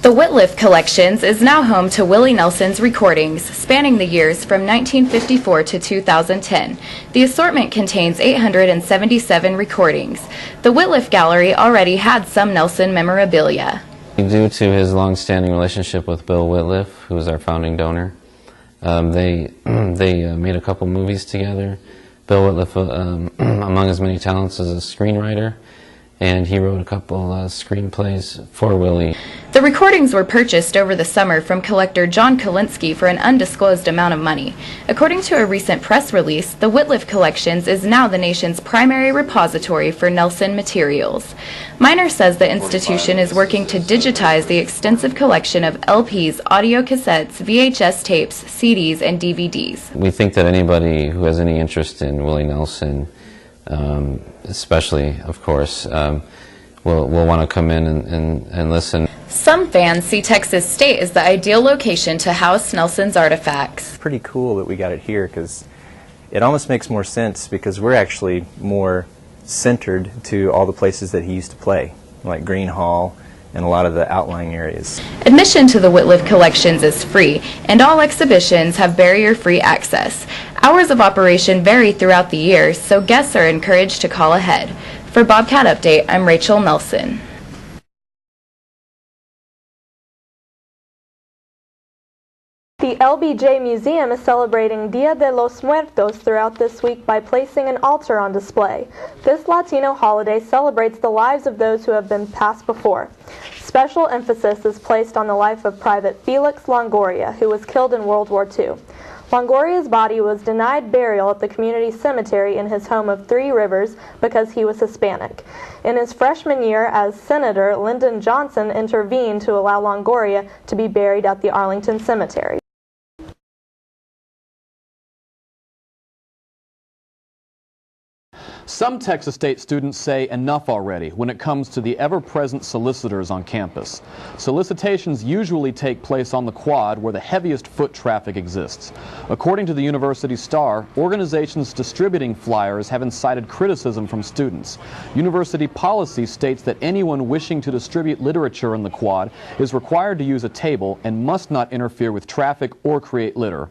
The Whitliff Collections is now home to Willie Nelson's recordings, spanning the years from 1954 to 2010. The assortment contains 877 recordings. The Whitliff Gallery already had some Nelson memorabilia. Due to his long-standing relationship with Bill Whitliff, who was our founding donor, they made a couple movies together. Bill Whitliff, among his many talents, is a screenwriter, and he wrote a couple screenplays for Willie. The recordings were purchased over the summer from collector John Kalinsky for an undisclosed amount of money. According to a recent press release, the Whitliff Collections is now the nation's primary repository for Nelson materials. Miner says the institution is working to digitize the extensive collection of LPs, audio cassettes, VHS tapes, CDs, and DVDs. We think that anybody who has any interest in Willie Nelson, especially, of course, will want to come in and listen. Some fans see Texas State as the ideal location to house Nelson's artifacts. It's pretty cool that we got it here because it almost makes more sense because we're actually more centered to all the places that he used to play, like Green Hall and a lot of the outlying areas. Admission to the Whitliff Collections is free, and all exhibitions have barrier-free access. Hours of operation vary throughout the year, so guests are encouraged to call ahead. For Bobcat Update, I'm Rachel Nelson. The LBJ Museum is celebrating Dia de los Muertos throughout this week by placing an altar on display. This Latino holiday celebrates the lives of those who have been passed before. Special emphasis is placed on the life of Private Felix Longoria, who was killed in World War II. Longoria's body was denied burial at the community cemetery in his home of Three Rivers because he was Hispanic. In his freshman year as senator, Lyndon Johnson intervened to allow Longoria to be buried at the Arlington Cemetery. Some Texas State students say enough already when it comes to the ever-present solicitors on campus. Solicitations usually take place on the quad where the heaviest foot traffic exists. According to the University Star, organizations distributing flyers have incited criticism from students. University policy states that anyone wishing to distribute literature in the quad is required to use a table and must not interfere with traffic or create litter.